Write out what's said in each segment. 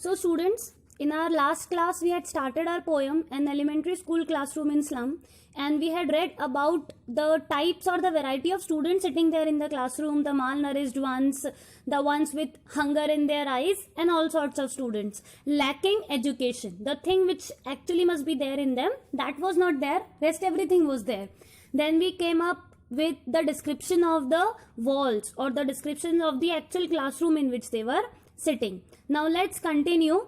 So students, in our last class we had started our poem An Elementary School Classroom in Slum, and we had read about the types or the variety of students sitting there in the classroom, the malnourished ones, the ones with hunger in their eyes, and all sorts of students lacking education. The thing which actually must be there in them, that was not there, rest everything was there. Then we came up with the description of the walls or the description of the actual classroom in which they were sitting. Now let's continue.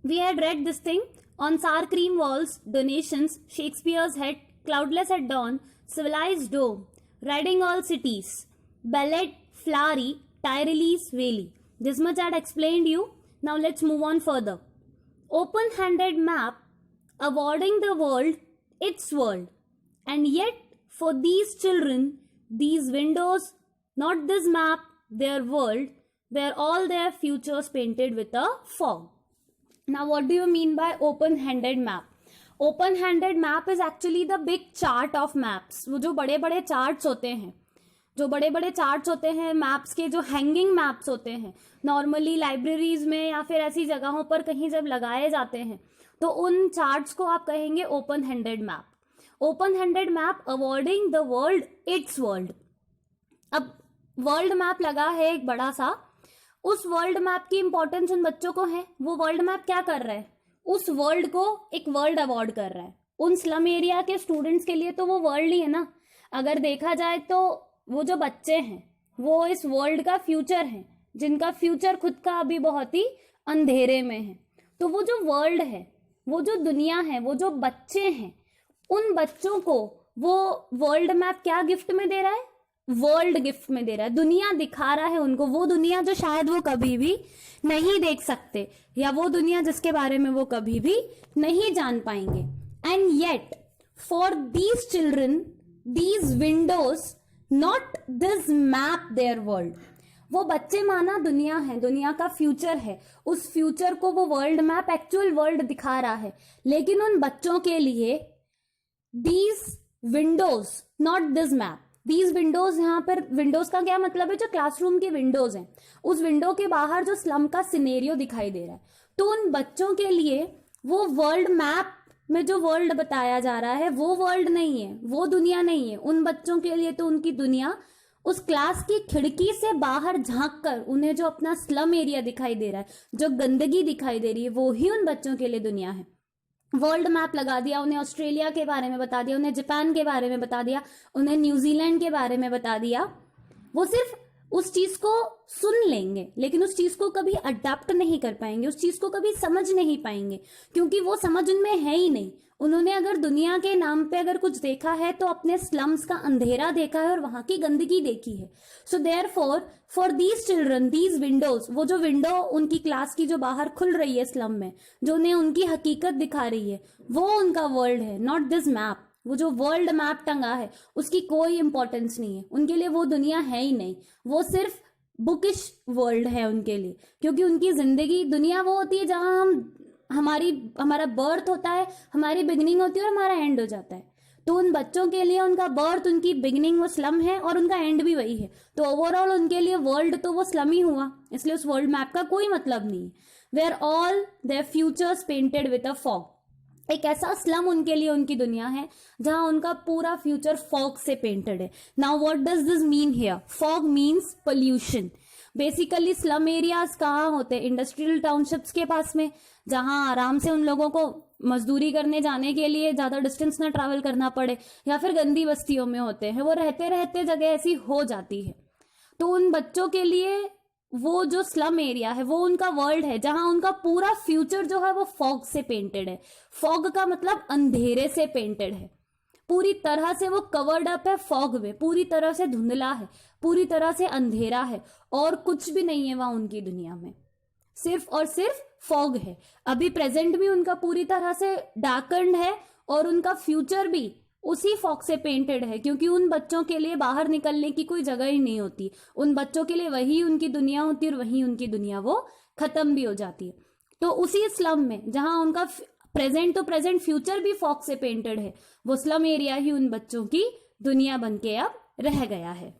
We had read this thing on sour cream walls, donations, Shakespeare's head, cloudless at dawn, civilized dome, riding all cities, ballet, flowery, Tyrolese valley. This much I had explained you. Now let's move on further. Open-handed map awarding the world its world, and yet for these children, these windows, not this map, their world, where all their futures painted with a fog. Now what do you mean by open-handed map? Open-handed map is actually the big chart of maps. वो जो बड़े बड़े charts होते हैं, जो बड़े बड़े charts होते हैं मैप्स के, जो हैंगिंग मैप्स होते हैं, नॉर्मली लाइब्रेरीज में या फिर ऐसी जगहों पर कहीं जब लगाए जाते हैं तो उन चार्ट्स को आप कहेंगे open handed map. Open handed map awarding the world it's world. अब वर्ल्ड मैप लगा है एक बड़ा सा, उस वर्ल्ड मैप की इंपॉर्टेंस उन बच्चों को है. वो वर्ल्ड मैप क्या कर रहा है, उस वर्ल्ड को एक वर्ल्ड अवार्ड कर रहा है. उन स्लम एरिया के स्टूडेंट्स के लिए तो वो वर्ल्ड ही है ना. अगर देखा जाए तो वो जो बच्चे हैं वो इस वर्ल्ड का फ्यूचर है, जिनका फ्यूचर खुद का अभी बहुत ही अंधेरे में है. तो वो जो वर्ल्ड है, वो जो दुनिया है, वो जो बच्चे हैं, उन बच्चों को वो वर्ल्ड मैप क्या गिफ्ट में दे रहा है, वर्ल्ड गिफ्ट में दे रहा है. दुनिया दिखा रहा है उनको, वो दुनिया जो शायद वो कभी भी नहीं देख सकते, या वो दुनिया जिसके बारे में वो कभी भी नहीं जान पाएंगे. And yet for these children these Windows not this map there world. वो बच्चे माना दुनिया है, दुनिया का फ्यूचर है, उस फ्यूचर को वो वर्ल्ड मैप एक्चुअल वर्ल्ड दिखा रहा है, लेकिन उन बच्चों के लिए these Windows not this map. These Windows, यहाँ पर विंडोज का क्या मतलब है, जो क्लासरूम की विंडोज हैं, उस विंडो के बाहर जो स्लम का सिनेरियो दिखाई दे रहा है, तो उन बच्चों के लिए वो वर्ल्ड मैप में जो वर्ल्ड बताया जा रहा है वो वर्ल्ड नहीं है, वो दुनिया नहीं है. उन बच्चों के लिए तो उनकी दुनिया उस क्लास की खिड़की से बाहर झांक कर उन्हें जो अपना स्लम एरिया दिखाई दे रहा है, जो गंदगी दिखाई दे रही है, वो ही उन बच्चों के लिए दुनिया है. वर्ल्ड मैप लगा दिया, उन्हें ऑस्ट्रेलिया के बारे में बता दिया, उन्हें जापान के बारे में बता दिया, उन्हें न्यूजीलैंड के बारे में बता दिया. वो सिर्फ उस चीज को सुन लेंगे, लेकिन उस चीज को कभी अडेप्ट नहीं कर पाएंगे, उस चीज को कभी समझ नहीं पाएंगे, क्योंकि वो समझ उनमें है ही नहीं. उन्होंने अगर दुनिया के नाम पे अगर कुछ देखा है तो अपने स्लम्स का अंधेरा देखा है और वहां की गंदगी देखी है. So therefore for these children these Windows, वो जो विंडो उनकी क्लास की जो बाहर खुल रही है स्लम में, जो उन्हें उनकी हकीकत दिखा रही है, वो उनका वर्ल्ड है, नॉट दिस मैप. वो जो वर्ल्ड मैप टंगा है उसकी कोई इंपॉर्टेंस नहीं है उनके लिए, वो दुनिया है ही नहीं. वो सिर्फ बुकिश वर्ल्ड है उनके लिए, क्योंकि उनकी जिंदगी दुनिया वो होती है जहां हमारा बर्थ होता है, हमारी बिगिनिंग होती है और हमारा एंड हो जाता है. तो उन बच्चों के लिए उनका बर्थ, उनकी बिगिनिंग वो स्लम है और उनका एंड भी वही है. तो ओवरऑल उनके लिए वर्ल्ड तो वो स्लम ही हुआ, इसलिए उस वर्ल्ड मैप का कोई मतलब नहीं है. Where all their futures painted with a fog. एक ऐसा स्लम उनके लिए उनकी दुनिया है जहां उनका पूरा फ्यूचर फॉग से पेंटेड है. Now what does this mean here? Fog means pollution. Basically slum areas कहाँ होते हैं? इंडस्ट्रियल टाउनशिप्स के पास में, जहां आराम से उन लोगों को मजदूरी करने जाने के लिए ज्यादा डिस्टेंस ना ट्रैवल करना पड़े, या फिर गंदी बस्तियों में होते हैं. वो रहते रहते जगह ऐसी हो जाती है. तो उन बच्चों के लिए वो जो स्लम एरिया है वो उनका वर्ल्ड है, जहां उनका पूरा फ्यूचर जो है वो फॉग से पेंटेड है. फॉग का मतलब अंधेरे से पेंटेड है, पूरी तरह से वो कवर्ड अप है फॉग में, पूरी तरह से धुंधला है, पूरी तरह से अंधेरा है, और कुछ भी नहीं है वहां उनकी दुनिया में, सिर्फ और सिर्फ फॉग है. अभी प्रेजेंट भी उनका पूरी तरह से डार्कन्ड है और उनका फ्यूचर भी उसी फॉग से पेंटेड है, क्योंकि उन बच्चों के लिए बाहर निकलने की कोई जगह ही नहीं होती. उन बच्चों के लिए वही उनकी दुनिया होती है और वही उनकी दुनिया वो खत्म भी हो जाती है. तो उसी स्लम में जहां उनका प्रेजेंट तो प्रेजेंट, फ्यूचर भी फॉग से पेंटेड है, वो स्लम एरिया ही उन बच्चों की दुनिया बन के अब रह गया है.